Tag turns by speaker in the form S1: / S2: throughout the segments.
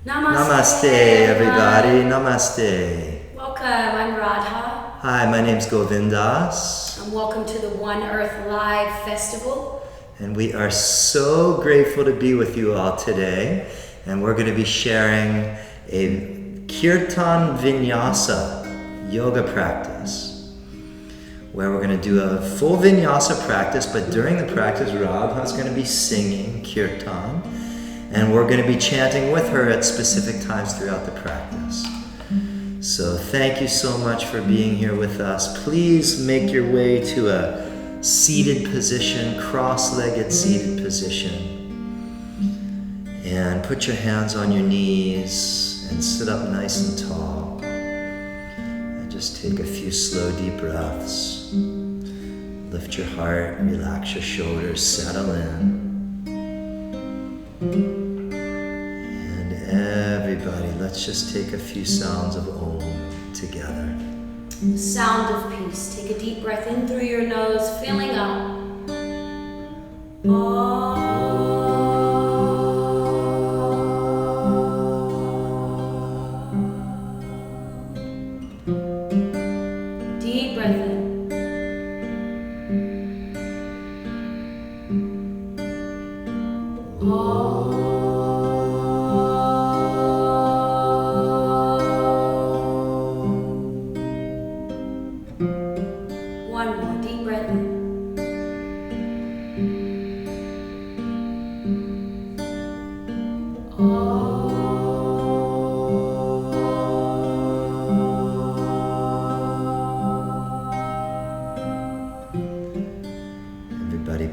S1: Namaste, everybody. Namaste.
S2: Welcome. I'm Radha.
S1: Hi, my name's Govinda.
S2: And welcome to the One Earth Live Festival.
S1: And we are so grateful to be with you all today. And we're going to be sharing a Kirtan Vinyasa yoga practice, where we're going to do a full Vinyasa practice, but during the practice, Radha's going to be singing Kirtan. And we're going to be chanting with her at specific times throughout the practice. So thank you so much for being here with us. Please make your way to a seated position, cross-legged seated position. And put your hands on your knees and sit up nice and tall. And just take a few slow, deep breaths. Lift your heart, relax your shoulders, settle in. Everybody, let's just take a few sounds of Om together.
S2: Sound of peace. Take a deep breath in through your nose, filling up. Deep breath in.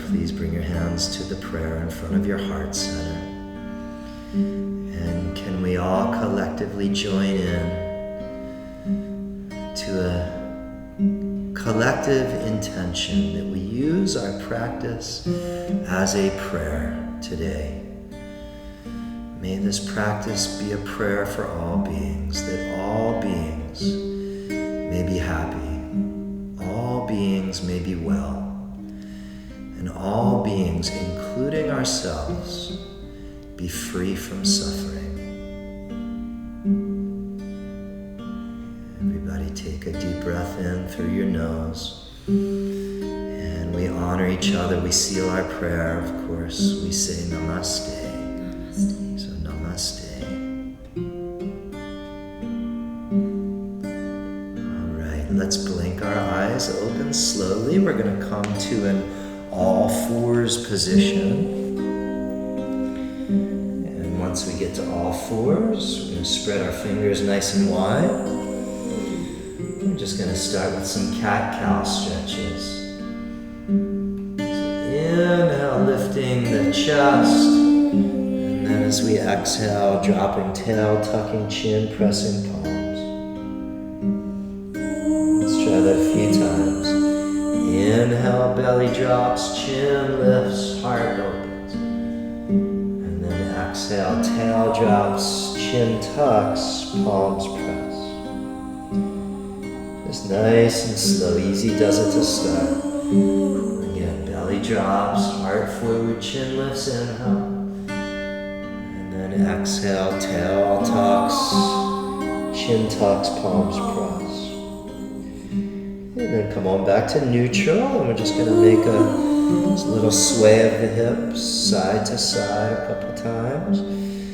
S1: Please bring your hands to the prayer in front of your heart center. And can we all collectively join in to a collective intention that we use our practice as a prayer today. May this practice be a prayer for all beings, that all beings may be happy, all beings may be well, and all beings, including ourselves, be free from suffering. Everybody take a deep breath in through your nose. And we honor each other. We seal our prayer, of course. We say Namaste. Namaste. So Namaste. All right, let's blink our eyes open slowly. We're going to come to an all fours position. And once we get to all fours, we're going to spread our fingers nice and wide. We're just going to start with some cat-cow stretches. So inhale, lifting the chest. And then as we exhale, dropping tail, tucking chin, pressing palms. Let's try that a few times. Inhale, belly drops, chin lifts, heart opens. And then exhale, tail drops, chin tucks, palms press. Just nice and slow, easy does it to start. Again, belly drops, heart forward, chin lifts, inhale. And then exhale, tail tucks, chin tucks, palms press. And then come on back to neutral, and we're just going to make a little sway of the hips, side to side a couple times.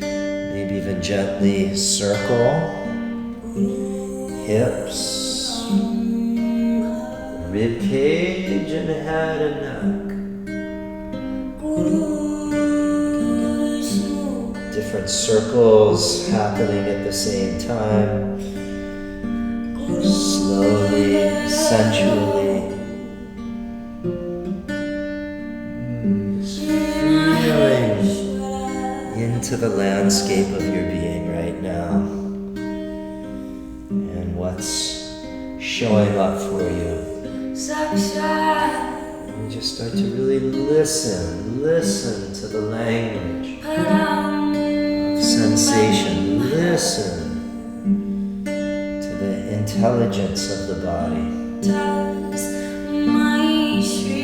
S1: Maybe even gently circle. Hips, rib cage, and head and neck. Different circles happening at the same time. Slowly, sensually, feeling into the landscape of your being right now and what's showing up for you. And you just start to really listen to the language of sensation, listen intelligence of the body.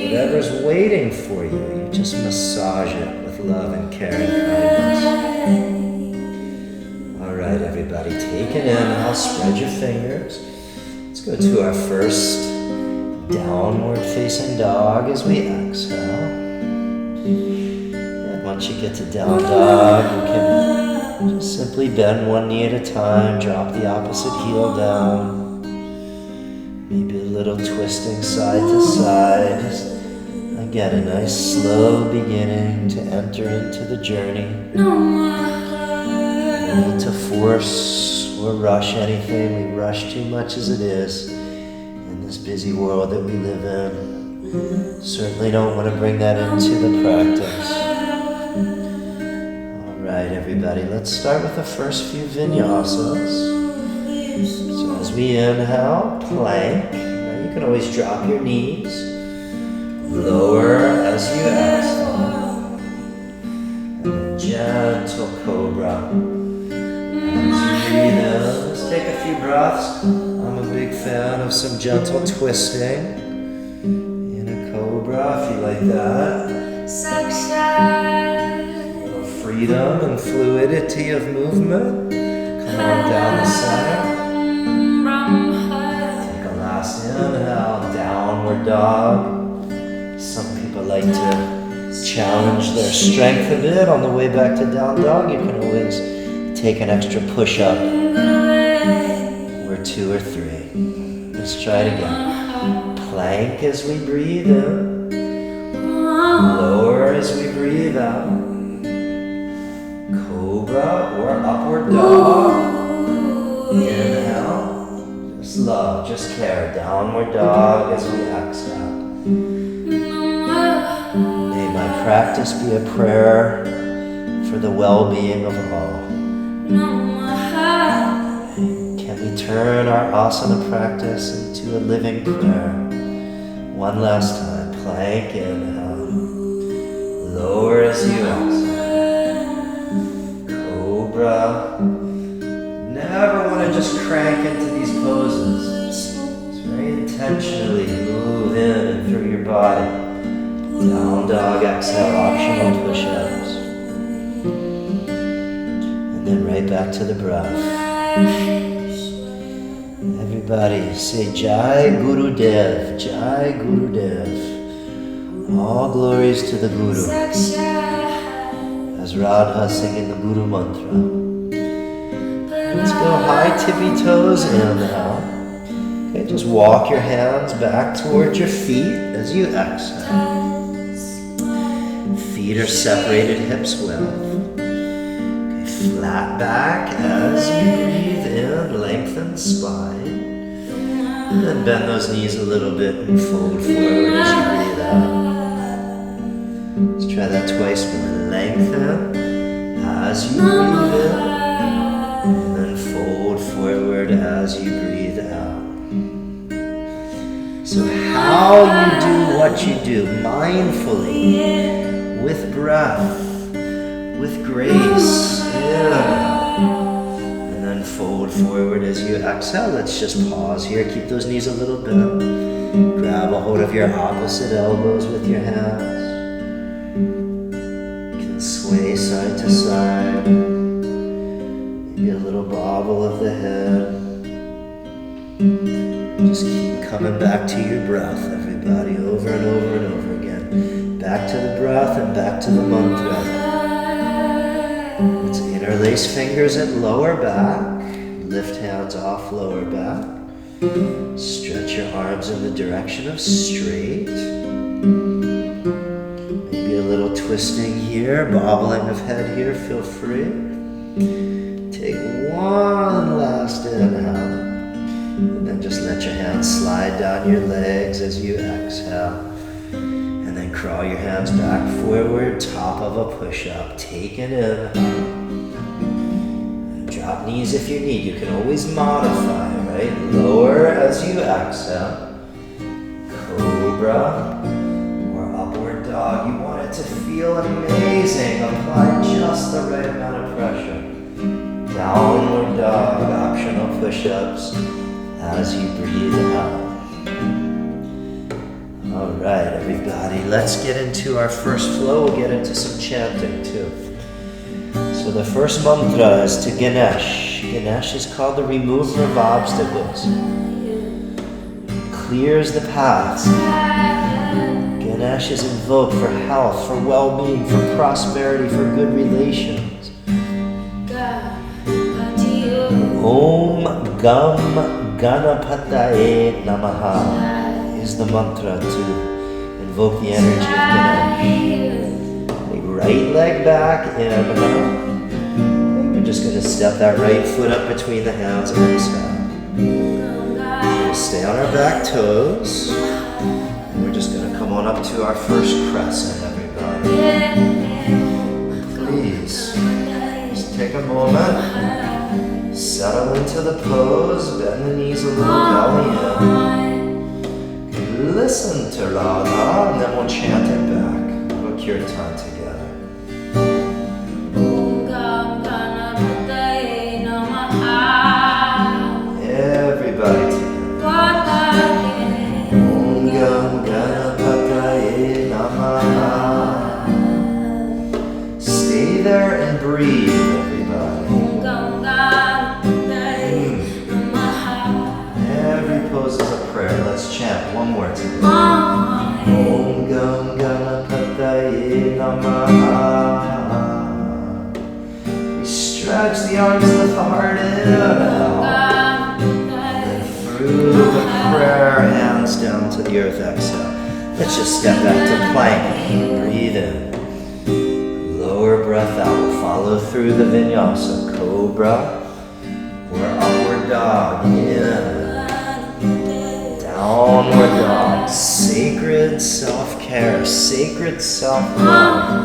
S1: Whatever's waiting for you, you just massage it with love and care and kindness. right, everybody, take an inhale, spread your fingers. Let's go to our first downward facing dog as we exhale. And once you get to down dog, you can just simply bend one knee at a time, drop the opposite heel down. Maybe a little twisting side to side. Just, again, a nice slow beginning to enter into the journey. No need to force or rush anything. We rush too much as it is in this busy world that we live in. Certainly don't want to bring that into the practice. All right, everybody, let's start with the first few vinyasas. So as we inhale, plank. Now you can always drop your knees. Lower as you exhale. And gentle cobra. As you breathe in, let's take a few breaths. I'm a big fan of some gentle twisting in a cobra if you like that. A little freedom and fluidity of movement. Come on down the center. Take a last inhale, downward dog. Some people like to challenge their strength a bit on the way back to down dog. You can always take an extra push-up or 2 or 3. Let's try it again. Plank as we breathe in. Lower as we breathe out. Cobra or upward dog. Inhale. Just love, just care. Downward dog as we exhale. May my practice be a prayer for the well-being of all. Can we turn our asana practice into a living prayer? One last time. Plank, inhale. Lower as you exhale. Cobra. Never want to just crank into these poses. Just very intentionally move in and through your body. Down dog, exhale, optional push-ups. And then right back to the breath. Everybody say Jai Guru Dev, Jai Guru Dev. All glories to the Guru. As Radha singing the Guru mantra. Let's go high tippy toes, inhale. Okay, just walk your hands back towards your feet as you exhale. Feet are separated, hips width. Okay, flat back as you breathe in, lengthen spine. And then bend those knees a little bit and fold forward as you breathe out. Let's try that twice more. Lengthen as you breathe in. And then fold forward as you breathe out. So how you do what you do, mindfully, with breath, with grace, and then fold forward as you exhale. Let's just pause here, keep those knees a little bent. Grab a hold of your opposite elbows with your hands. You can sway side to side. Maybe a little bobble of the head. Just keep coming back to your breath, everybody, over and over and over again. Back to the breath and back to the mantra. Let's interlace fingers at lower back. Lift hands off lower back. Stretch your arms in the direction of straight. Maybe a little twisting here, bobbling of head here, feel free. Take one last inhale. And then just let your hands slide down your legs as you exhale. And then crawl your hands back forward, top of a push-up. Take an inhale. Drop knees if you need. You can always modify, right? Lower as you exhale. Cobra or upward dog. You want it to feel amazing. Apply just the right amount of pressure. Downward dog, optional push-ups as you breathe out. All right, everybody, let's get into our first flow. We'll get into some chanting too. So So the first mantra is to Ganesh. Ganesh is called the remover of obstacles. Clears the paths. Ganesh is invoked for health, for well-being, for prosperity, for good relations. Om Gam Ganapataye Namaha is the mantra to invoke the energy of Ganesh. Right leg back, inhale. We're just going to step that right foot up between the hands and exhale. We'll stay on our back toes. And we're just going to come on up to our first crescent, everybody. Please, just take a moment. Settle into the pose, bend the knees a little, belly in. Listen to Radha, and then we'll chant it back. We'll kirtan together. Everybody together. Om Gam Ganapataye Namaha. Stay there and breathe, everybody. Every pose is a prayer. Let's chant one more together. Om Gam Ganapataye Namaha. We stretch the arms, lift the heart in. And through the prayer, hands down to the earth, exhale. Let's just step back to plank. Breathe in. Lower breath out. Follow through the vinyasa. Cobra or upward dog. In. Downward dog. Sacred self-care. Sacred self-love.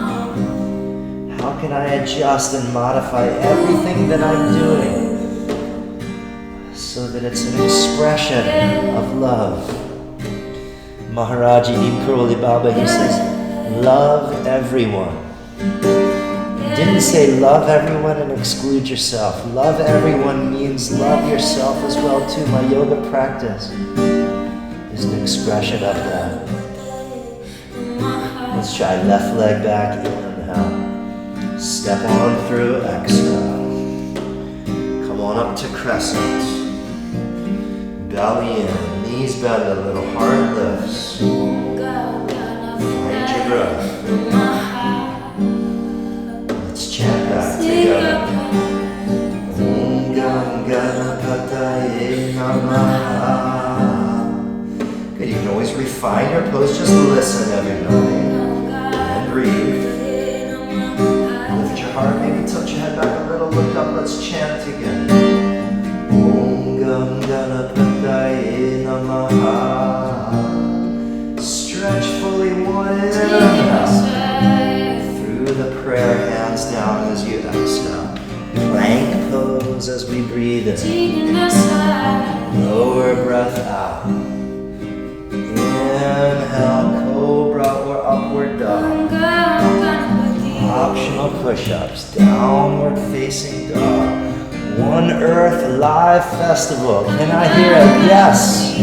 S1: How can I adjust and modify everything that I'm doing so that it's an expression of love? Maharaji Karoli Baba, he says, love everyone. He didn't say love everyone and exclude yourself. Love everyone means love yourself as well too. My yoga practice is an expression of that. Let's try left leg back, inhale. Step on through, exhale. Come on up to crescent. Belly in, knees bend a little, heart lifts. Find your breath. Let's chant back together. Om Gam Ganapataye Namaha. Good, you can always refine your pose, just listen, everybody. And breathe. Heart, maybe touch your head back a little, look up, let's chant together. Om Gam Ganapataye Namaha. Stretch fully, one inhale. Through the prayer, hands down as you exhale. Plank pose as we breathe in. Lower breath out. Inhale, cobra or upward dog. Optional push-ups, downward facing dog. One Earth live festival. Can I hear it? Yes.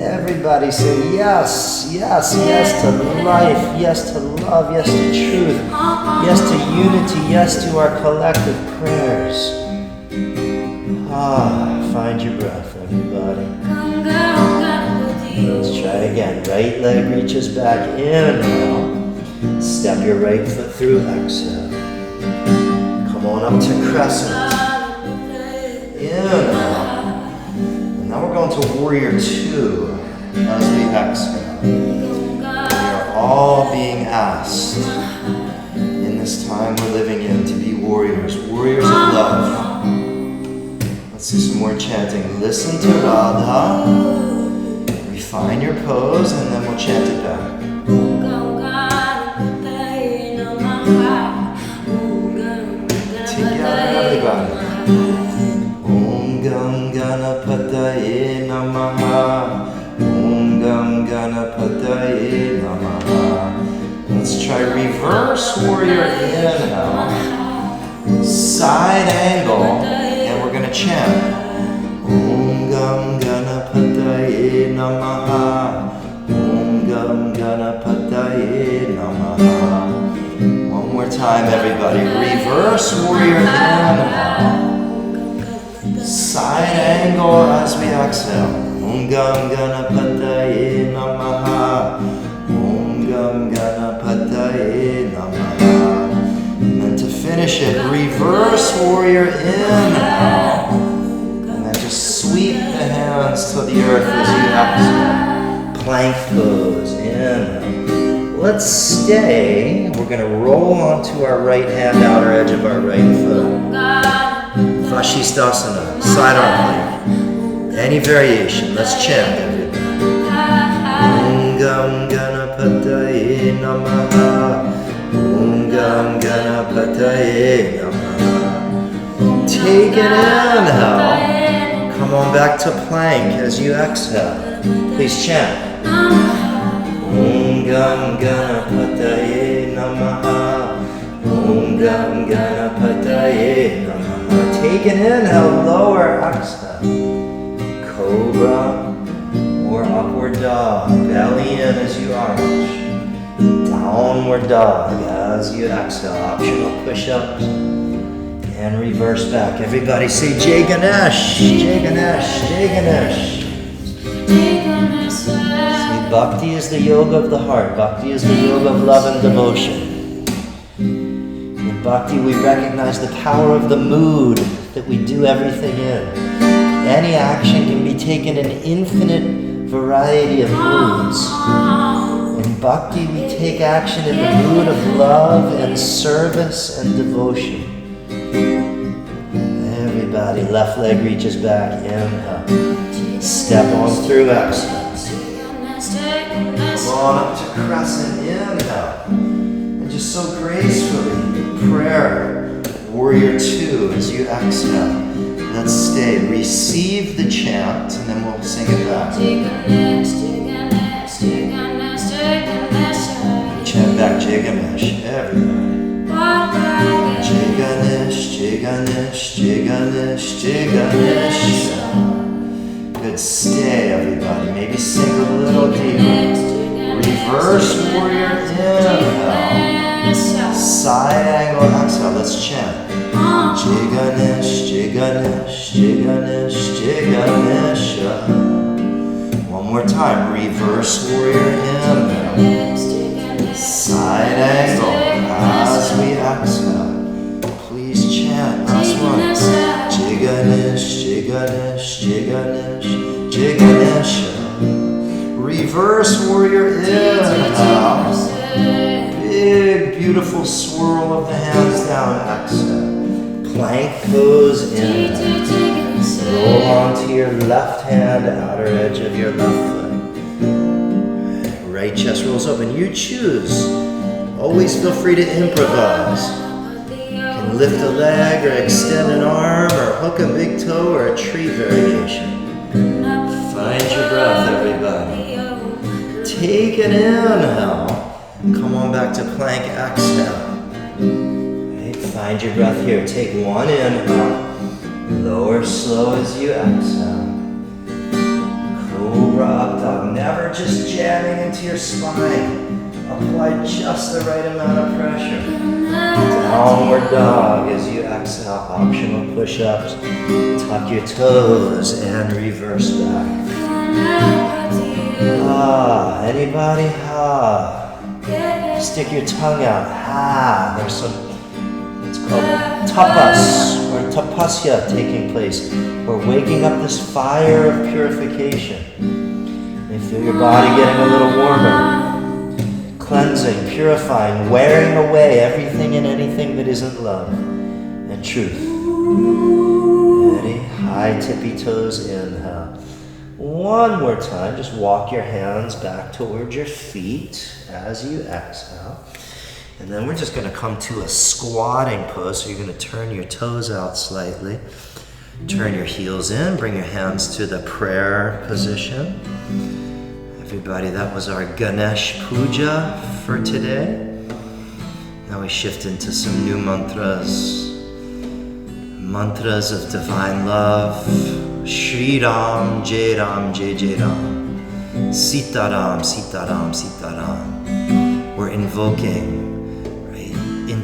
S1: Everybody say yes, yes, yes to life, yes to love, yes to truth, yes to unity, yes to our collective prayers. Find your breath, everybody. Let's try again. Right leg reaches back, inhale. Step your right foot through, exhale. Come on up to crescent. Inhale. And now we're going to warrior 2 as we exhale. We are all being asked in this time we're living in to be warriors, warriors of love. Let's do some more chanting. Listen to Radha. Refine your pose and then we'll chant it back. Om Gam Ganapataye Namaha. Om Gam Ganapataye Namaha. Let's try reverse warrior inhale. Side angle. And we're going to chant. Om Gam Ganapataye Namaha. Om Gam Ganapataye Namaha. One more time. time, everybody. Reverse warrior inhale. Side angle as we exhale. Om Gam Ganapataye Namaha. Om Gam Ganapataye Namaha. And then to finish it, reverse warrior inhale. And then just sweep the hands to the earth as you exhale. Plank pose, inhale. Let's stay. We're going to roll onto our right hand, outer edge of our right foot. Vashisthasana, side arm plank. Any variation. Let's chant everybody. Om Gam Ganapataye Namaha. Om Gam Ganapataye Namaha. Take an inhale. Come on back to plank as you exhale. Please chant. Om Gam Ganapataye Namaha. Om Gam Ganapataye Namaha. Take an inhale, lower, exhale. Cobra or upward dog. Belly in as you arch. Downward dog as you exhale. Optional push-ups. And reverse back. Everybody say Jai Ganesh, Jai Ganesh, Jai Ganesh. See, bhakti is the yoga of the heart. Bhakti is the yoga of love and devotion. In bhakti, we recognize the power of the mood that we do everything in. Any action can be taken in infinite variety of moods. In bhakti, we take action in the mood of love and service and devotion. Everybody, left leg reaches back, inhale. Step on through, exhale. Come on up to crescent, inhale. And just so gracefully, prayer, warrior two, as you exhale. Let's stay. Receive the chant, and then we'll sing it back. Chant back, Jai Ganesh, everybody. Jai Ganesh, Jai Ganesh, Jai Ganesh, Jai Ganesh. Good, stay, everybody. Maybe sing a little deeper. Reverse warrior inhale. Side angle exhale. Let's chant. Jai Ganesh, Jai Ganesh, Jai Ganesh, Jai Ganesh. One more time. Reverse warrior inhale. Side angle as we exhale. Please chant. Last one. Jai Ganesh, Jai Ganesh, Jai Ganesh, Jai Ganesh. Reverse warrior inhale. Big, beautiful swirl of the hands down. Exhale. Plank pose inhale. Roll onto your left hand, outer edge of your left foot. Right chest rolls open. You choose. Always feel free to improvise. You can lift a leg or extend an arm or hook a big toe or a tree variation. Find your breath, everybody. Take an inhale. Come on back to plank, exhale. Right, find your breath here. Take one inhale. Lower slow as you exhale. Cobra up dog. Never just jamming into your spine. Apply just the right amount of pressure. Downward dog as you exhale. Optional push-ups. Tuck your toes and reverse back. Ah, anybody? Ah. Stick your tongue out. Ah, there's some, it's called tapas or tapasya taking place. We're waking up this fire of purification. You feel your body getting a little warmer. Cleansing, purifying, wearing away everything and anything that isn't love and truth. Ready? High tippy toes, inhale. One more time, just walk your hands back towards your feet as you exhale. And then we're just going to come to a squatting pose. So you're going to turn your toes out slightly. Turn your heels in, bring your hands to the prayer position. Everybody, that was our Ganesh Puja for today. Now we shift into some new mantras. Mantras of divine love. Shri Ram, Jai Ram, Jai Jai Ram. Sita Ram, Sita Ram, Sita Ram. We're invoking, right,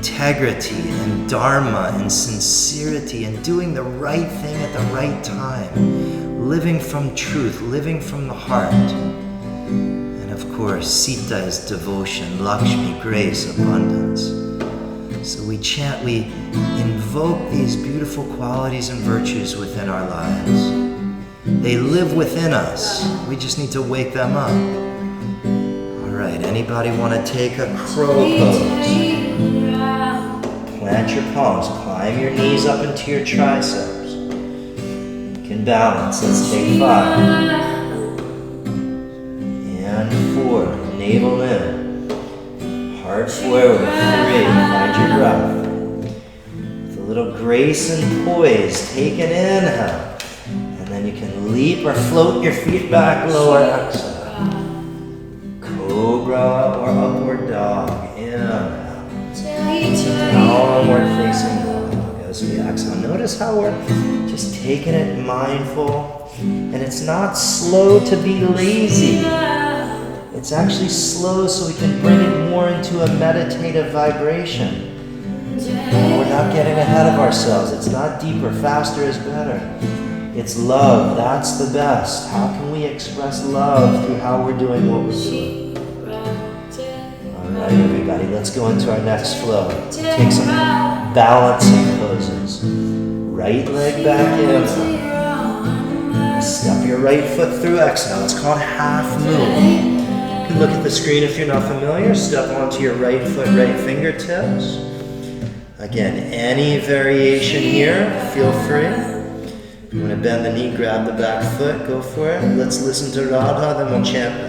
S1: integrity and dharma and sincerity and doing the right thing at the right time, living from truth, living from the heart. And of course, Sita is devotion, Lakshmi, grace, abundance. So we chant, we invoke these beautiful qualities and virtues within our lives. They live within us. We just need to wake them up. All right, anybody want to take a crow pose? Plant your palms, climb your knees up into your triceps. You can balance. Let's take 5. And 4, navel in. Heart forward, 3, find your breath. With a little grace and poise, take an inhale. And then you can leap or float your feet back, lower, exhale. Cobra or upward dog, inhale. Downward facing dog as we exhale. Notice how we're just taking it mindful. And it's not slow to be lazy. It's actually slow so we can bring it more into a meditative vibration. We're not getting ahead of ourselves. It's not deeper, faster is better. It's love, that's the best. How can we express love through how we're doing what we're doing? All right, everybody, let's go into our next flow. Take some balancing poses. Right leg back in. Step your right foot through, exhale. It's called half moon. You can look at the screen if you're not familiar. Step onto your right foot, right fingertips. Again, any variation here, feel free. If you want to bend the knee, grab the back foot, go for it. Let's listen to Radha, then we'll chant back.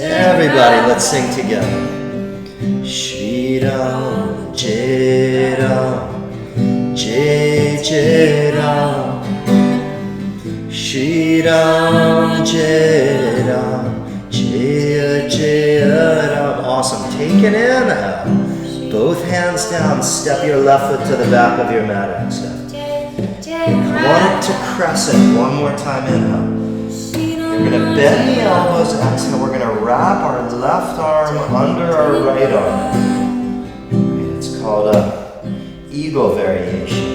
S1: Everybody, let's sing together. Shri Ram, Jai Ram, Jai Jai Ram. Shri Ram, Jai Ram, Jai Jai Ram. Awesome. Take an inhale. Both hands down. Step your left foot to the back of your mat. Exhale. Come on up to crescent. One more time. Inhale. We're going to bend the elbows. Exhale. We're going to wrap our left arm under our right arm. It's called a eagle variation.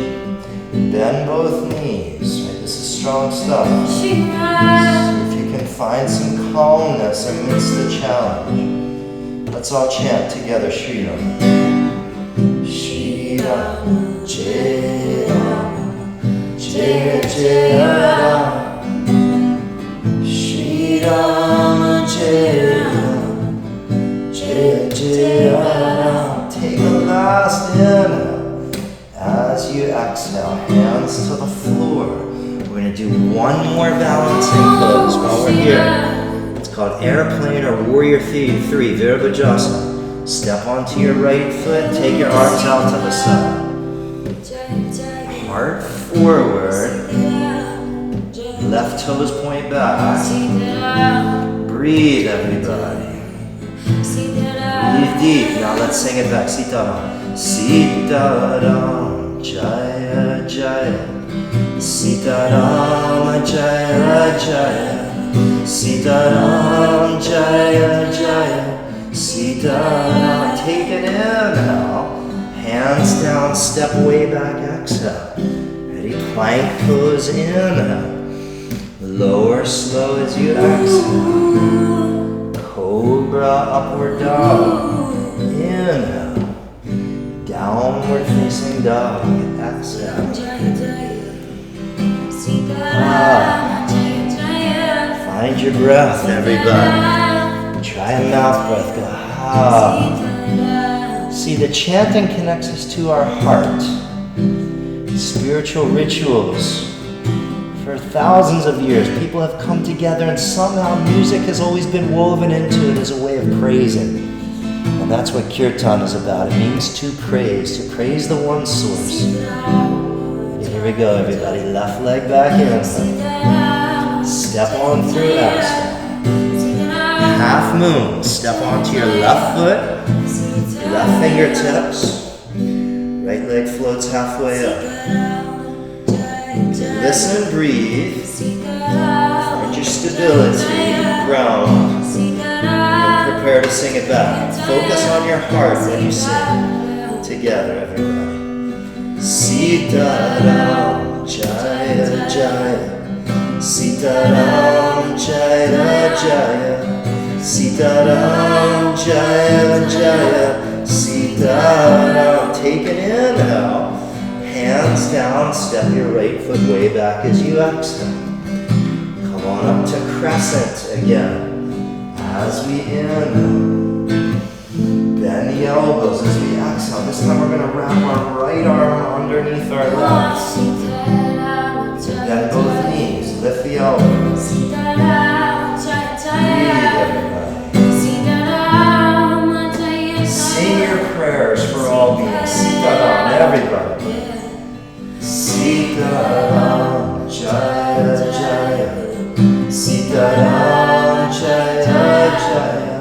S1: Bend both knees. This is strong stuff. See if you can find some calmness amidst the challenge. Let's all chant together. Shri Ram. Shri Ram, Jai Ram, Jai Jai Ram. Shri Ram, Jai Ram, Jai Jai Ram. Take a last inhale. As you exhale, hands to the floor. We're going to do one more balancing pose while we're here. It's called airplane or warrior 3, Virabhajasana. Step onto your right foot, take your arms out to the side. Heart forward. Left toes point back. Breathe, everybody. Breathe deep. Now let's sing it back. Sitaram. Sitaram, Jaya Jaya. Sitaram, Jaya Jaya. Sitaram, Jaya Jaya. Sitaram. Take an inhale. Hands down, step way back, exhale. Ready? Plank pose, inhale. Lower slow as you exhale. Cobra, upward dog. Inhale. Downward facing dog. Exhale. Find your breath, everybody. Try a mouth breath. Go. See, the chanting connects us to our heart. Spiritual rituals. For thousands of years, people have come together and somehow music has always been woven into it as a way of praising. And that's what kirtan is about. It means to praise the one source. And here we go, everybody. Left leg back in. Step on through, exhale. Half moon. Step onto your left foot, left fingertips. Right leg floats halfway up. Listen, breathe. Find your stability, ground, and prepare to sing it back. Focus on your heart when you sing. Together, everybody. Sitaram Jaya Jaya, Sitaram Jaya Jaya, Sitaram Jaya Jaya, Sitaram. Take an inhale. Hands down, step your right foot way back as you exhale. Come on up to crescent again. As we inhale, bend the elbows as we exhale. This time we're going to wrap our right arm underneath our left. Bend both knees, lift the elbows. Breathe, everybody. Sing your prayers for all beings. Sitaram, everybody. Sitaram Jaya Jaya, Sitaram Jaya Jaya,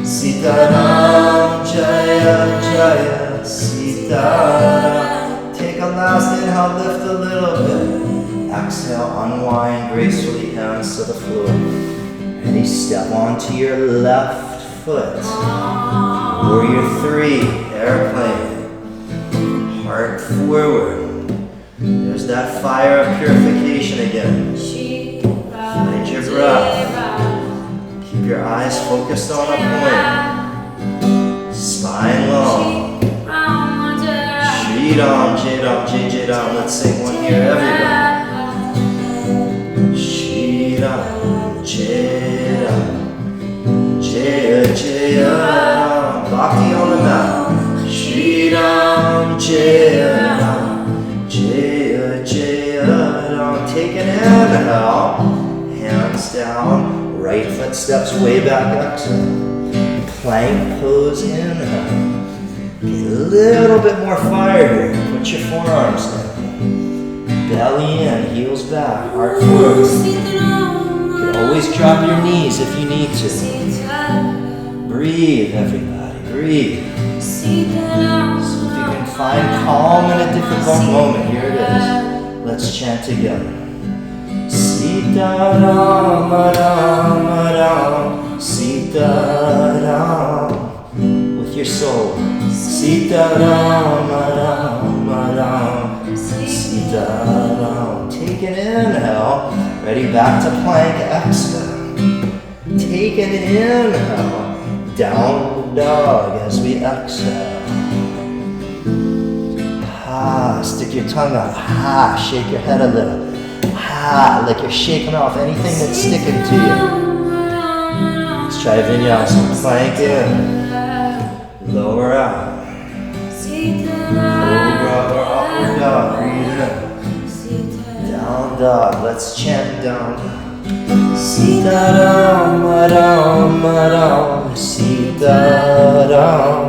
S1: Sitaram Jaya Jaya, Sitaram. Take a last inhale, lift a little bit. Exhale, unwind gracefully, hands to the floor. Ready, step onto your left foot. Warrior 3, airplane. Heart forward. There's that fire of purification again. Find your breath. Keep your eyes focused on a point. Spine long. Shri Ram, Jai Ram, Jai Jai Ram. Let's sing one here, everybody. Shri Ram, Jai Ram, Jai Jai Ram. Bhakti on the mat. Shri Ram, Jai Ram. Jaya, Jaya, take an inhale, hands down, right foot steps way back, exhale. Plank pose, inhale. Get a little bit more fire here. Put your forearms down. Belly in, heels back, heart forward. You can always drop your knees if you need to. Breathe, everybody, breathe. Find calm in a difficult moment. Here it is. Let's chant together. Sitaram Ram Ram, Sitaram. With your soul. Sitaram Ram Ram, Sitaram. Take an inhale. Ready, back to plank. Exhale. Take an inhale. Downward dog as we exhale. Stick your tongue out. Shake your head a little. Like you're shaking off anything that's sticking to you. Let's try vinyasa. Plank in. Lower out. Cobra or upward dog. Breathe in. Down dog. Let's chant down dog. Sitaram Ram Ram, Sitaram.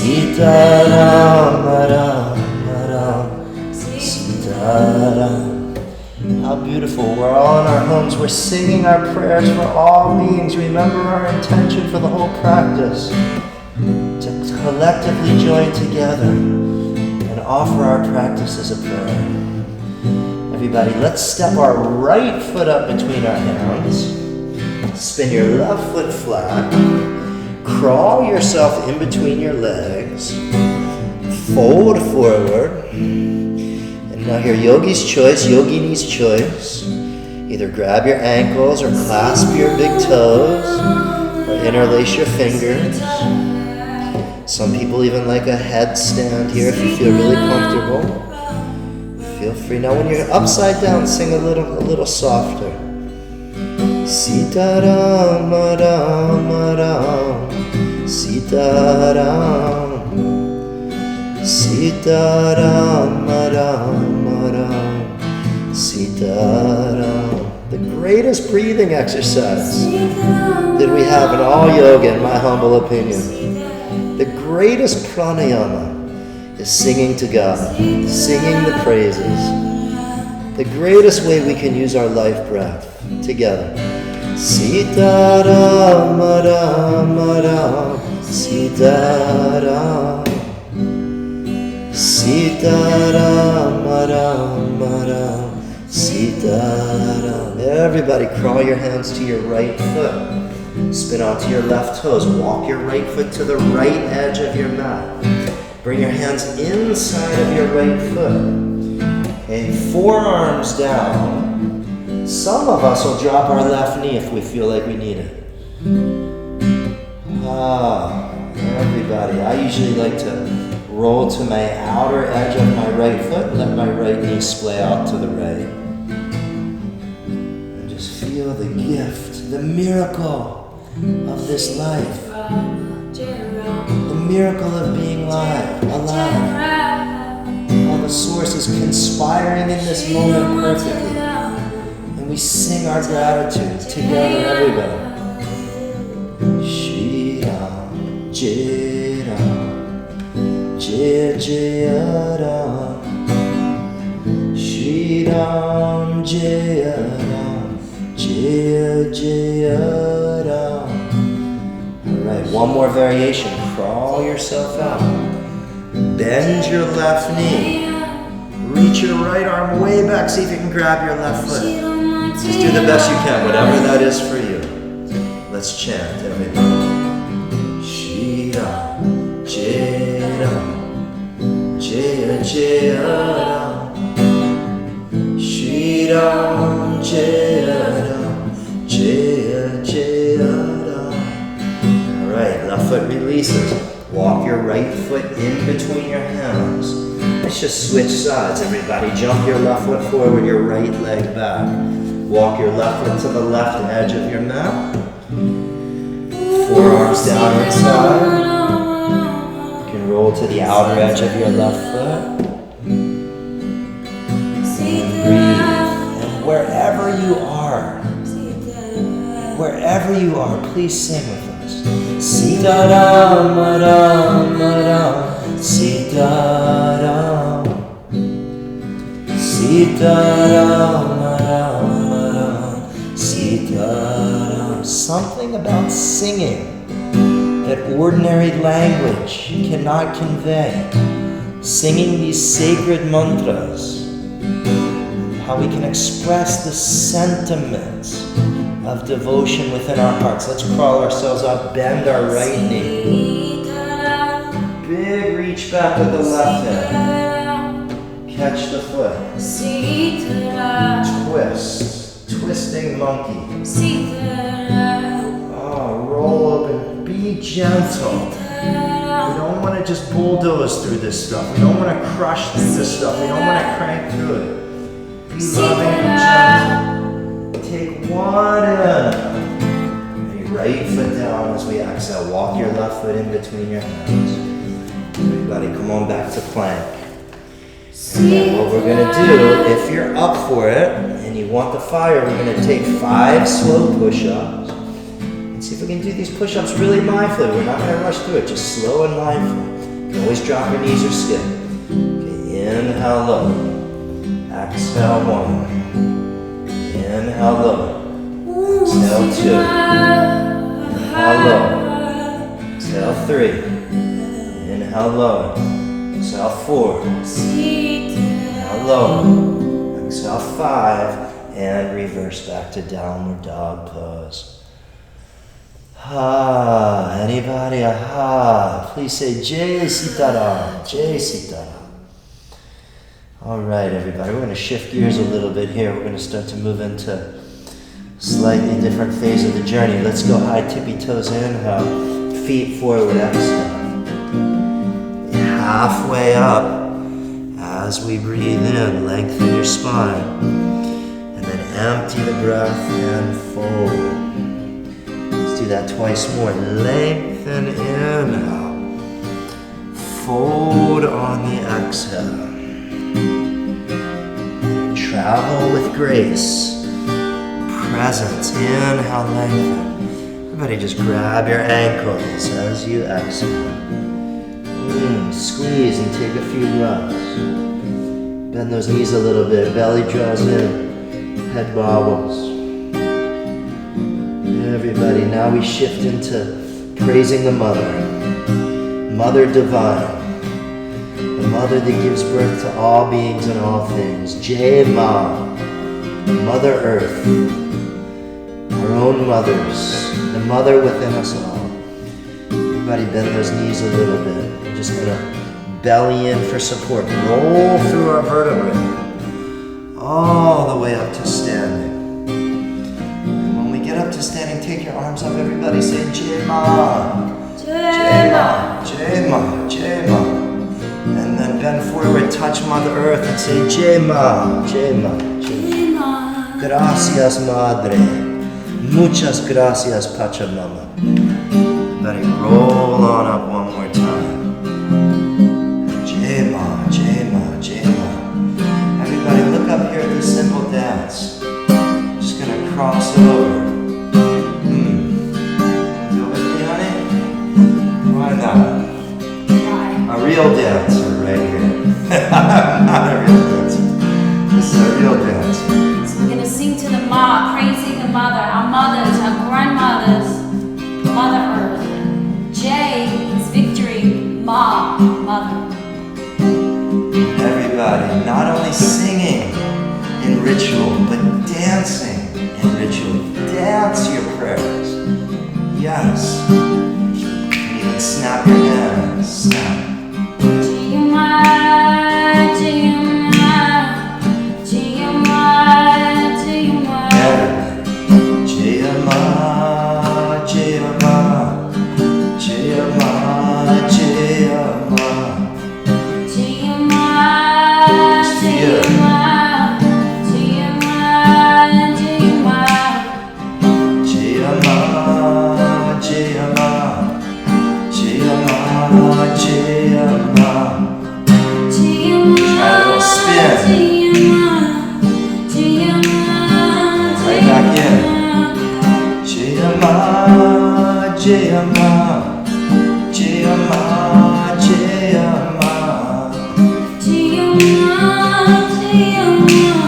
S1: Sitaram Ram Ram, Sitaram. How beautiful. We're all in our homes. We're singing our prayers for all beings. Remember our intention for the whole practice. To collectively join together and offer our practice as a prayer. Everybody, let's step our right foot up between our hands. Spin your left foot flat. Crawl yourself in between your legs. Fold forward. And now here, yogi's choice, yogini's choice. Either grab your ankles or clasp your big toes or interlace your fingers. Some people even like a headstand here if you feel really comfortable. Feel free. Now when you're upside down, sing a little softer. Sitaram Ram Ram, Sitaram. Sitaram Ram Ram, Sitaram. The greatest breathing exercise that we have in all yoga, in my humble opinion. The greatest pranayama is singing to God, singing the praises. The greatest way we can use our life breath together. Sitaram Ram Ram, Sitaram. Sitaram, Ram, Ram, Sitaram. Everybody crawl your hands to your right foot. Spin onto your left toes. Walk your right foot to the right edge of your mat. Bring your hands inside of your right foot. Okay, forearms down. Some of us will drop our left knee if we feel like we need it. Everybody. I usually like to roll to my outer edge of my right foot and let my right knee splay out to the right. And just feel the gift, the miracle of this life. The miracle of being alive. All the source is conspiring in this moment perfectly. And we sing our gratitude together, everybody. Shri Ram, Jai Ram, Jai Jai Ram. Shri Ram, Jai Ram, Jai Jai Ram. Alright, one more variation. Crawl yourself out. Bend your left knee. Reach your right arm way back. See if you can grab your left foot. Just do the best you can, whatever that is for you. Let's chant, everybody. Shri Ram, Jai Ram, Jai Jai Ram. Shri Ram, Jai Ram, Jai Jai Ram. Alright, left foot releases. Walk your right foot in between your hands. Let's just switch sides, everybody. Jump your left foot forward, your right leg back. Walk your left foot to the left edge of your mat. Forearms down inside. You can roll to the outer edge of your left foot. And breathe. And wherever you are, please sing with us. Sitaram, Ram, Ram, Sitaram. Sitaram, Ram, Ram, Sitaram. Something about singing that ordinary language cannot convey. Singing these sacred mantras. How we can express the sentiments of devotion within our hearts. Let's crawl ourselves up, bend our right knee. Big reach back with the left hand. Catch the foot. Twist. Twisting monkey. Oh, roll open. Be gentle. We don't want to just bulldoze through this stuff. We don't want to crush through this stuff. We don't want to crank through it. Be loving and gentle. Take one in. And your right foot down as we exhale. Walk your left foot in between your hands. Everybody, come on back to plank. And then what we're going to do, if you're up for it and you want the fire, we're going to take 5 slow push-ups. And see if we can do these push-ups really mindfully. We're not going to rush through it, just slow and mindful. You can always drop your knees or skip. Okay, inhale low. Exhale 1. Inhale low. Exhale 2. Inhale low. Exhale 3. Inhale low. Exhale 4. Inhale low. Exhale 5. And reverse back to downward dog pose. Anybody? Please say Jai Sitaram. Jai Sitaram. All right, everybody, we're going to shift gears a little bit here. We're going to start to move into a slightly different phase of the journey. Let's go high tippy toes inhale, feet forward, exhale. Halfway up as we breathe in, lengthen your spine. And then empty the breath and fold. Let's do that twice more. Lengthen inhale, fold on the exhale. Travel with grace. Presence. Inhale, lengthen. Everybody just grab your ankles as you exhale. Squeeze and take a few breaths. Bend those knees a little bit. Belly draws in. Head bobbles. Everybody, now we shift into praising the Mother. Mother Divine. the mother that gives birth to all beings and all things. Jai Ma, Mother Earth, our own mothers, the mother within us all. Everybody bend those knees a little bit. We're just gonna belly in for support. Roll through our vertebrae, all the way up to standing. And when we get up to standing, take your arms up. Everybody say Jai Ma. Jai Ma, Jai Ma, Jai Ma. And then bend forward, touch Mother Earth and say Jai Ma, Jai Ma, Jai Ma. Gracias, Madre. Muchas gracias, Pachamama. Let it roll on up one more time. Jai Ma, Jai Ma, Jai Ma. Everybody look up here at this simple dance. Just gonna cross over. You with me, honey? Why not? A real dancer right here. Not a real dancer. This is a real dancer.
S2: So we're gonna sing to the Ma, praising the mother, our mothers, our grandmothers, Mother Earth. J is victory, Ma, mother.
S1: Everybody, not only singing in ritual, but dancing in ritual. Dance your prayers. Yes. And even snap your hands. Snap.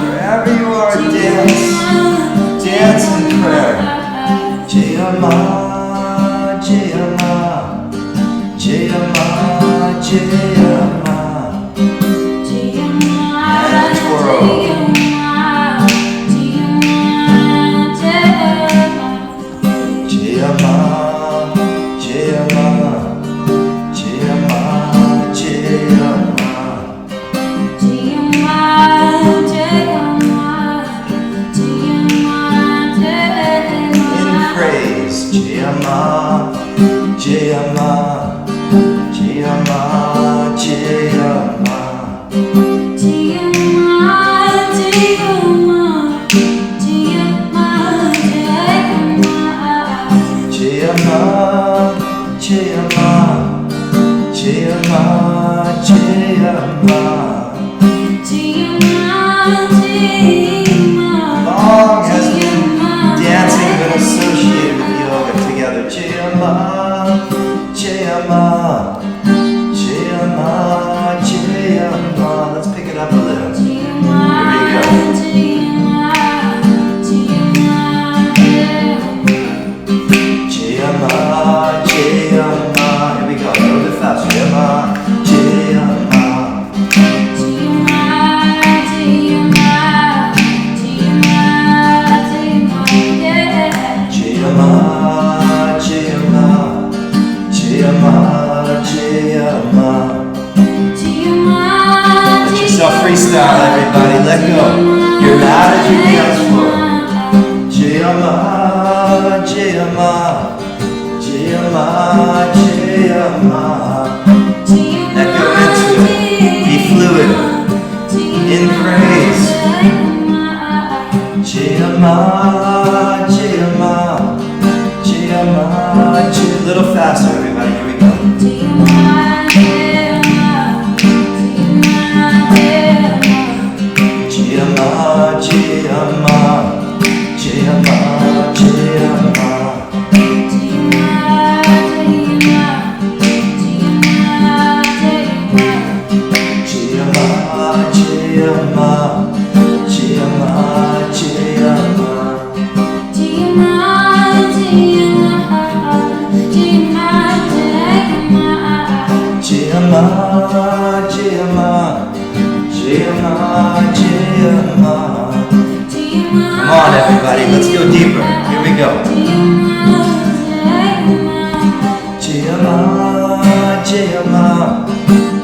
S1: Wherever you are, dance in prayer. Jai Ma, Jai Ma, Jai Ma, Jai Ma. And twirl. Long has dancing been associated with yoga together. Jai Ma, Jai Ma, Jai Ma, Jai Ma. Let's pick it up a little. Here we go. Jai Ma, Jai Ma. Here we go. A little bit faster. Jai Ma, Jai Ma. Let yourself freestyle, everybody. Let go. You're mad as you dance floor. Jai Ma, Jai Ma, Jai Ma, Jai Ma. Let go into it. Be fluid. In praise. Jai Ma, Jai Ma, Jai Ma, Jai. A little faster, everybody. Here we go. Jai Ma, on, everybody. Let's go deeper. Here we go. Jayama, Jayama,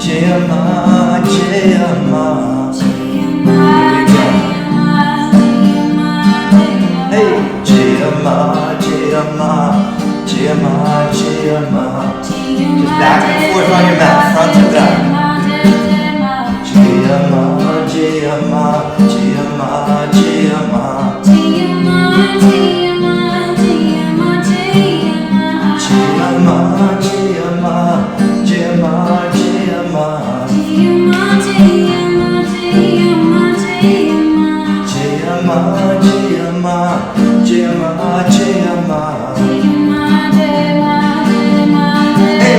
S1: Jayama, Jayama. Hey, Jayama, Jayama, Jayama, Jayama. Just back and forth on your mat, front to back. Jayama, Jayama, Jayama, Jayama. Jayama, Jayama, Jayama, Jayama, Jayama, Jayama, Jayama. Jayama, Jayama, Jayama, Jayama. Hey,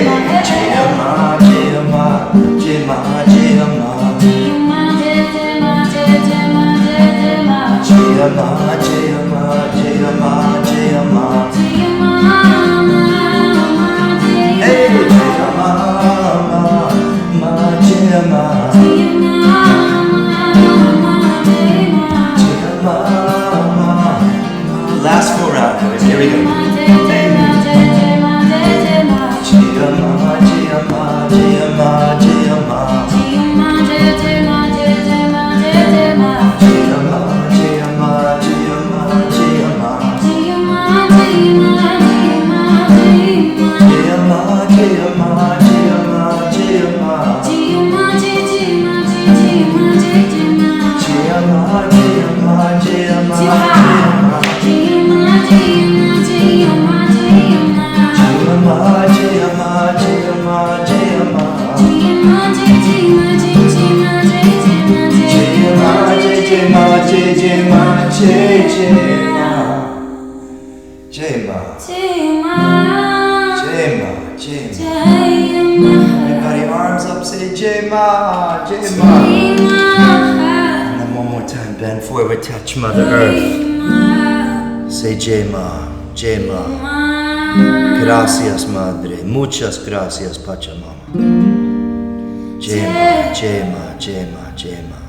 S1: Jayama, Jayama, Jayama, Jayama. Jayama, Jayama, Jayama, Jayama. Hey, Jayama, Jayama. Last four rounds. Here we go. Jayama, Jayama, Jayama, Jayama. Jayama, Jayama, Jayama, Jayama, Jayama. Jayama, Jayama, Jayama, Jayama. Jayama, Jayama, Jayama, Jayama. Everybody, arms up, say Jema, Jema. And then one more time, bend forward, touch Mother Earth. Say Jema, Jema. Gracias, Madre. Muchas gracias, Pachamama. Jema, Jema, Jema, Jema.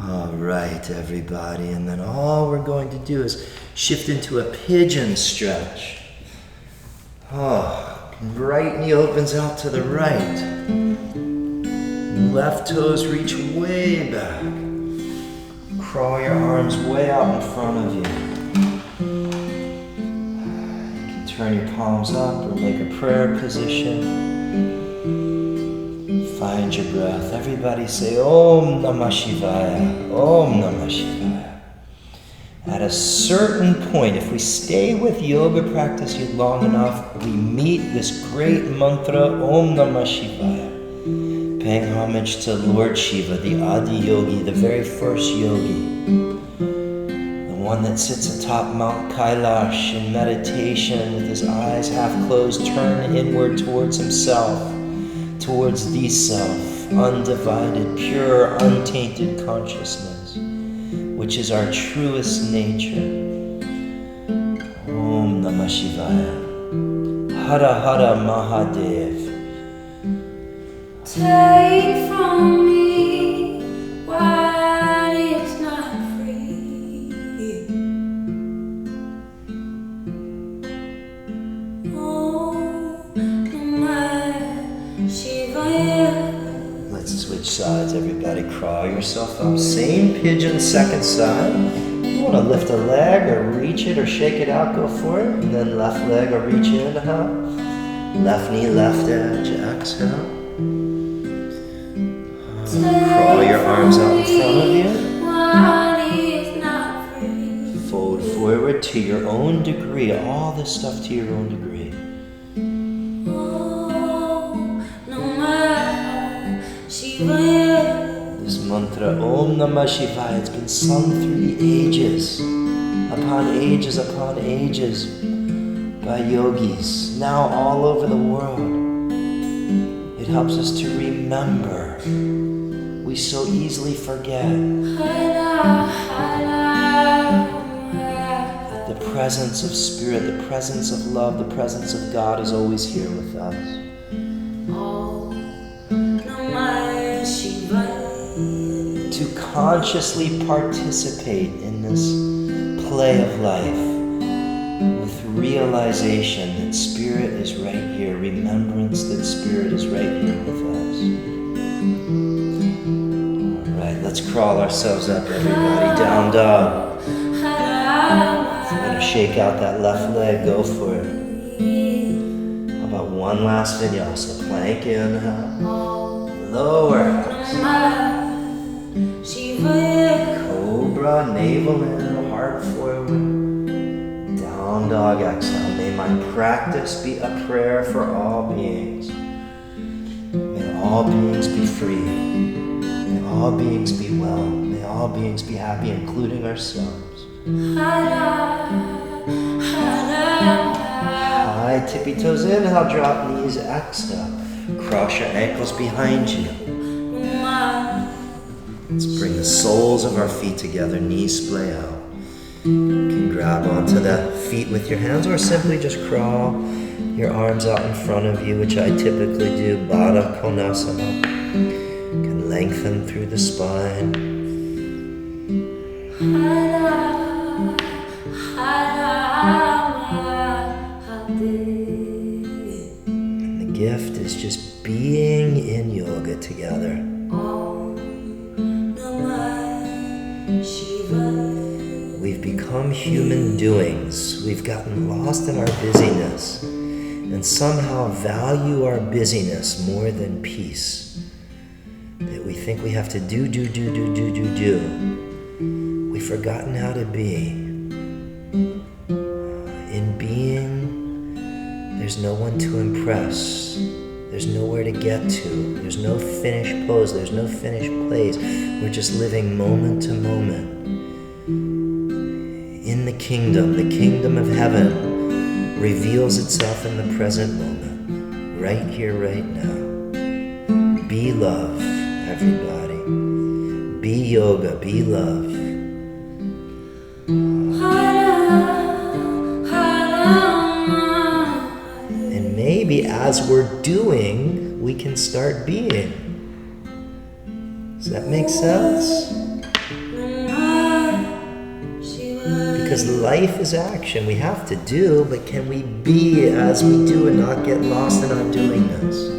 S1: All right, everybody. And then all we're going to do is shift into a pigeon stretch. Oh, right knee opens out to the right. Left toes reach way back. Crawl your arms way out in front of you. You can turn your palms up or make a prayer position. Find your breath. Everybody say Om Namah Shivaya. Om Namah Shivaya. At a certain point, if we stay with yoga practice here long enough, we meet this great mantra Om Namah Shivaya. Paying homage to Lord Shiva, the Adi Yogi, the very first yogi. The one that sits atop Mount Kailash in meditation with his eyes half closed, turned inward towards himself, towards the self, undivided, pure, untainted consciousness, which is our truest nature. Om Namah Shivaya. Hara Hara Mahadev.
S2: Take from me what is not free. Om Namah Shivaya.
S1: Let's switch sides, everybody. Crawl yourself up. Same pigeon, second side. You want to lift a leg or reach it or shake it out, go for it. And then left leg or reach in, left knee, left edge, exhale. Crawl your arms out in front of you. Fold forward to your own degree. All this stuff to your own degree. This mantra, Om Namah Shivaya, it's been sung through the ages, upon ages, by yogis, now all over the world. It helps us to remember. We so easily forget that the presence of Spirit, the presence of love, the presence of God is always here with us. to consciously participate in this play of life with realization that Spirit is right here, remembrance that Spirit is right here with us. All right, let's crawl ourselves up, everybody. Down dog. If you want to shake out that left leg, go for it. How about one last vinyasa? Plank inhale. Lower exhale. Cobra, navel in, heart forward. Down dog exhale. May my practice be a prayer for all beings. May all beings be free. May all beings be well. May all beings be happy, including ourselves. High tippy toes, inhale, drop knees, exhale. Cross your ankles behind you. Let's bring the soles of our feet together, knees splay out. You can grab onto the feet with your hands or simply just crawl your arms out in front of you, which I typically do, Baddha Konasana. You can lengthen through the spine. And the gift is just being in yoga together. We've become human doings. We've gotten lost in our busyness and somehow value our busyness more than peace. That we think we have to do. We've forgotten how to be. In being, there's no one to impress. There's nowhere to get to. There's no finished pose. There's no finished place. We're just living moment to moment. In the kingdom of heaven reveals itself in the present moment, right here, right now. Be love, everybody. Be yoga, be love. And maybe as we're doing, we can start being. Does that make sense? Because life is action. We have to do, but can we be as we do and not get lost in our doingness?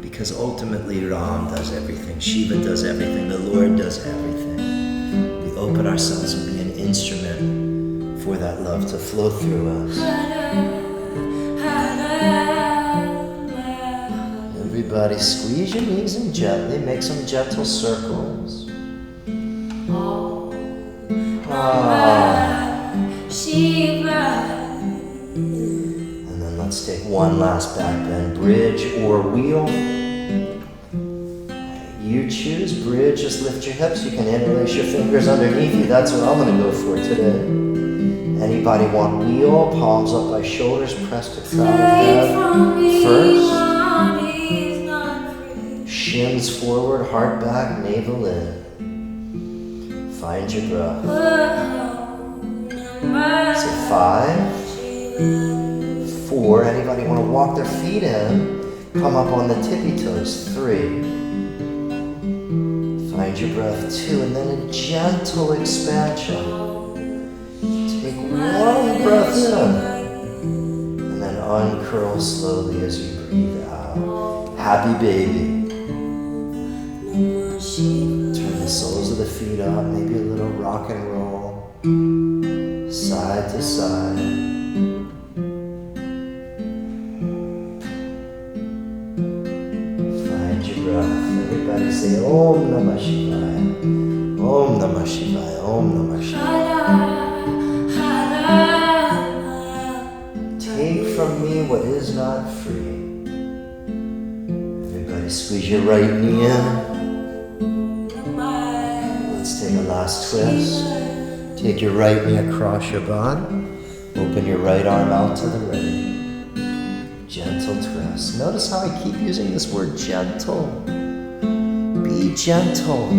S1: Because ultimately Ram does everything, Shiva does everything, the Lord does everything. We open ourselves and be an instrument for that love to flow through us. Everybody squeeze your knees in gently, make some gentle circles. And then let's take one last back bend, bridge or wheel. You choose, bridge, just lift your hips. You can interlace your fingers underneath you. That's what I'm going to go for today. Anybody want wheel? Palms up by shoulders, pressed to crown of head. First, shins forward, heart back, navel in. Find your breath. So 5, 4. Anybody want to walk their feet in? Come up on the tippy toes. 3. Find your breath. 2, and then a gentle expansion. Take one breath in, and then uncurl slowly as you breathe out. Happy baby. Turn the soles of the feet up, maybe a little rock and roll, side to side. Find your breath. Everybody say Om Namah Shivaya, Om Namah Shivaya, Om Namah Shivaya. Take from me what is not free. Everybody squeeze your right knee in. Take a last twist. Take your right knee across your body. Open your right arm out to the right. Gentle twist. Notice how I keep using this word gentle. Be gentle.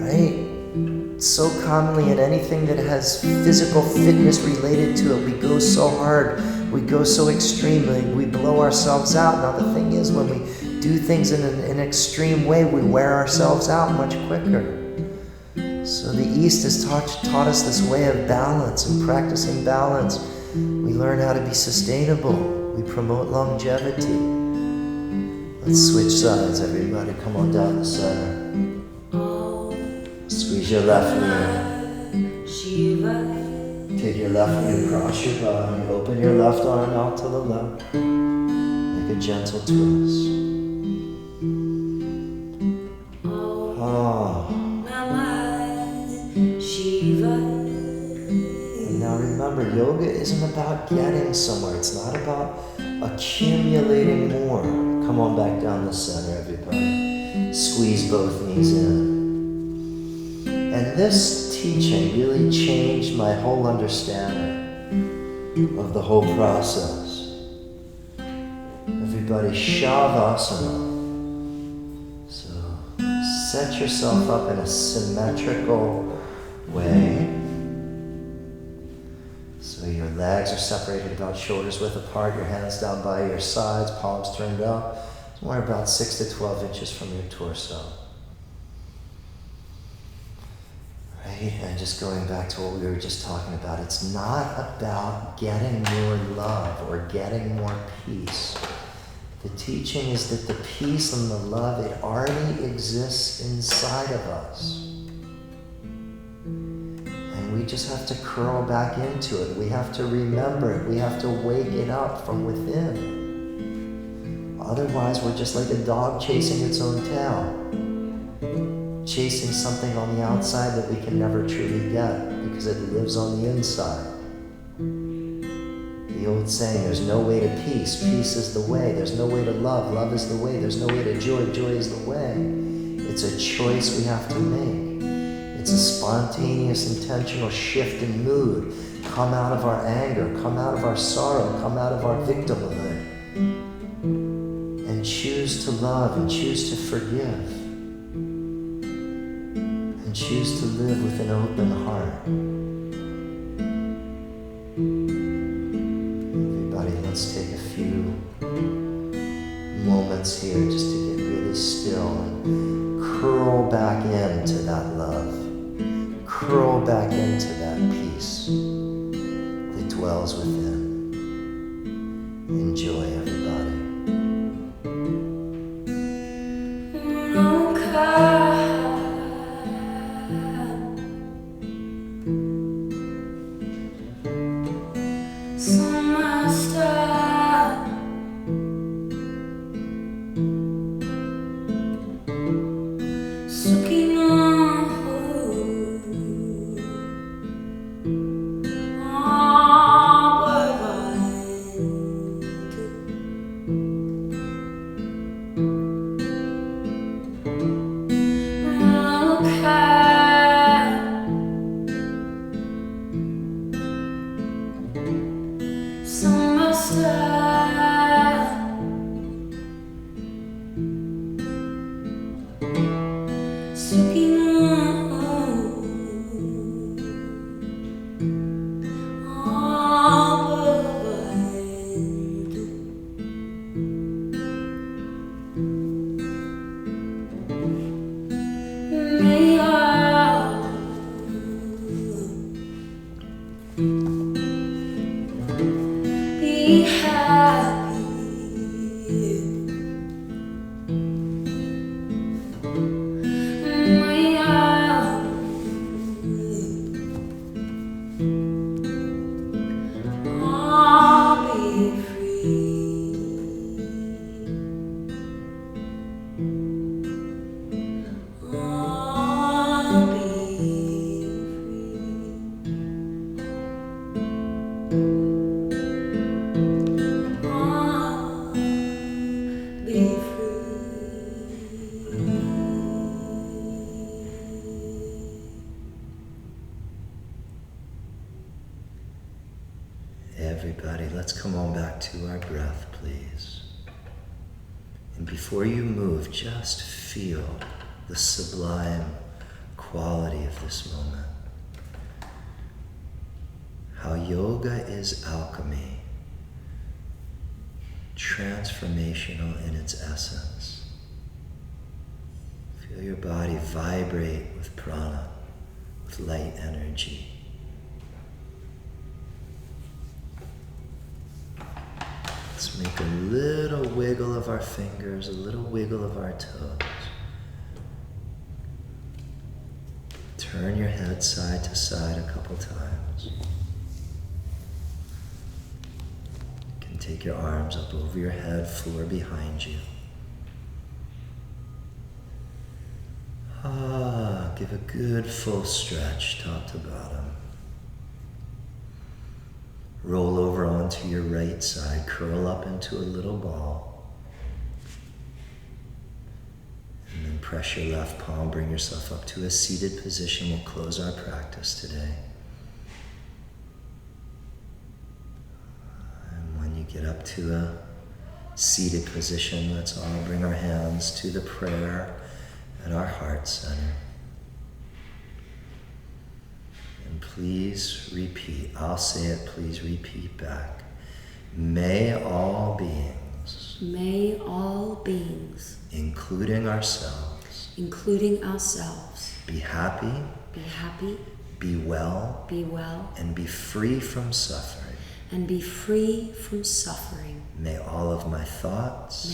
S1: Right? So commonly in anything that has physical fitness related to it, we go so hard. We go so extremely. We blow ourselves out. Now the thing is, when we do things in an extreme way, we wear ourselves out much quicker. So the East has taught us this way of balance, and practicing balance, we learn how to be sustainable. We promote longevity. Let's switch sides, everybody. Come on down the center. Squeeze your left knee. Take your left knee across your body. Open your left arm out to the left. Make a gentle twist. And now remember, yoga isn't about getting somewhere. It's not about accumulating more. Come on back down the center, everybody. Squeeze both knees in. And this teaching really changed my whole understanding of the whole process. Everybody, Shavasana. So set yourself up in a symmetrical way. So your legs are separated about shoulders width apart, your hands down by your sides, palms turned up. Somewhere about 6 to 12 inches from your torso. Right? And just going back to what we were just talking about, it's not about getting more love or getting more peace. The teaching is that the peace and the love, it already exists inside of us. And we just have to curl back into it. We have to remember it. We have to wake it up from within. Otherwise, we're just like a dog chasing its own tail. Chasing something on the outside that we can never truly get because it lives on the inside. The old saying, there's no way to peace. Peace is the way. There's no way to love. Love is the way. There's no way to joy. Joy is the way. It's a choice we have to make. It's a spontaneous, intentional shift in mood. Come out of our anger. Come out of our sorrow. Come out of our victimhood. And choose to love and choose to forgive. And choose to live with an open heart. Everybody, let's take a few moments here just to get really still and curl back into that love. Curl back into that peace that dwells within. Enjoy, everybody. Everybody, let's come on back to our breath, please. And before you move, just feel the sublime quality of this moment. How yoga is alchemy, transformational in its essence. Feel your body vibrate with prana, with light energy. Let's make a little wiggle of our fingers, a little wiggle of our toes. Turn your head side to side a couple times. You can take your arms up over your head, floor behind you. Give a good full stretch, top to bottom. Roll over onto your right side, curl up into a little ball. And then press your left palm, bring yourself up to a seated position. We'll close our practice today. And when you get up to a seated position, let's all bring our hands to the prayer at our heart center. And please repeat. I'll say it, please repeat back. May all beings, including ourselves, be happy, be well, and be free from suffering. May all of my thoughts,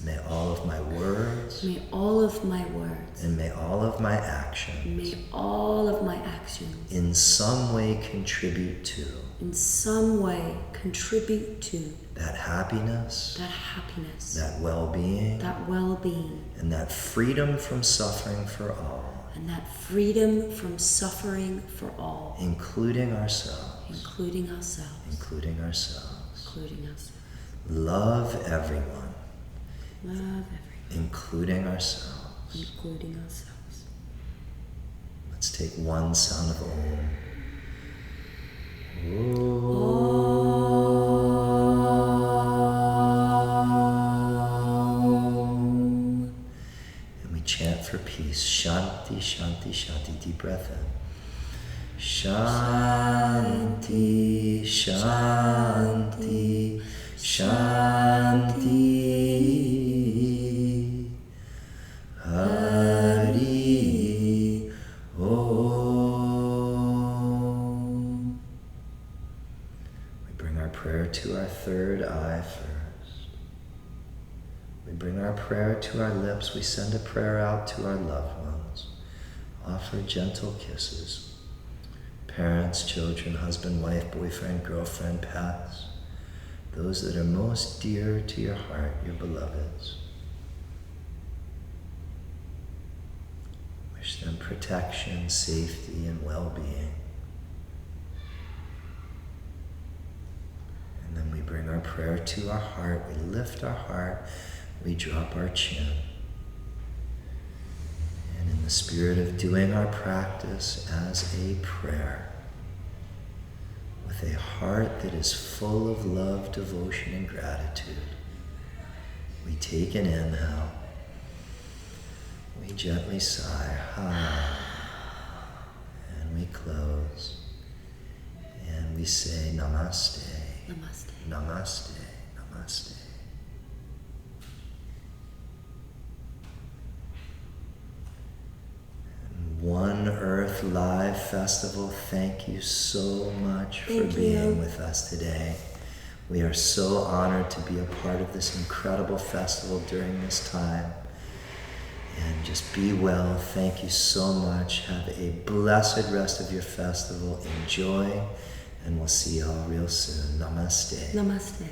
S1: may all of my words, and may all of my actions, in some way contribute to that happiness, that well-being, and that freedom from suffering for all, including ourselves. Love everyone, including ourselves. Let's take one sound of Om. Om. And we chant for peace. Shanti, Shanti, Shanti. Deep breath in. Shanti, Shanti, Shanti. Hari Om. We bring our prayer to our third eye first. We bring our prayer to our lips. We send a prayer out to our loved ones. Offer gentle kisses. Parents, children, husband, wife, boyfriend, girlfriend, pets, those that are most dear to your heart, your beloveds. Wish them protection, safety, and well-being. And then we bring our prayer to our heart, we lift our heart, we drop our chin. And in the spirit of doing our practice as a prayer, with a heart that is full of love, devotion, and gratitude, we take an inhale, we gently sigh, and we close, and we say Namaste, Namaste, Namaste. One Earth Live Festival, thank you so much for being with us today. We are so honored to be a part of this incredible festival during this time. And just be well. Thank you so much. Have a blessed rest of your festival. Enjoy, and we'll see you all real soon. Namaste.
S3: Namaste.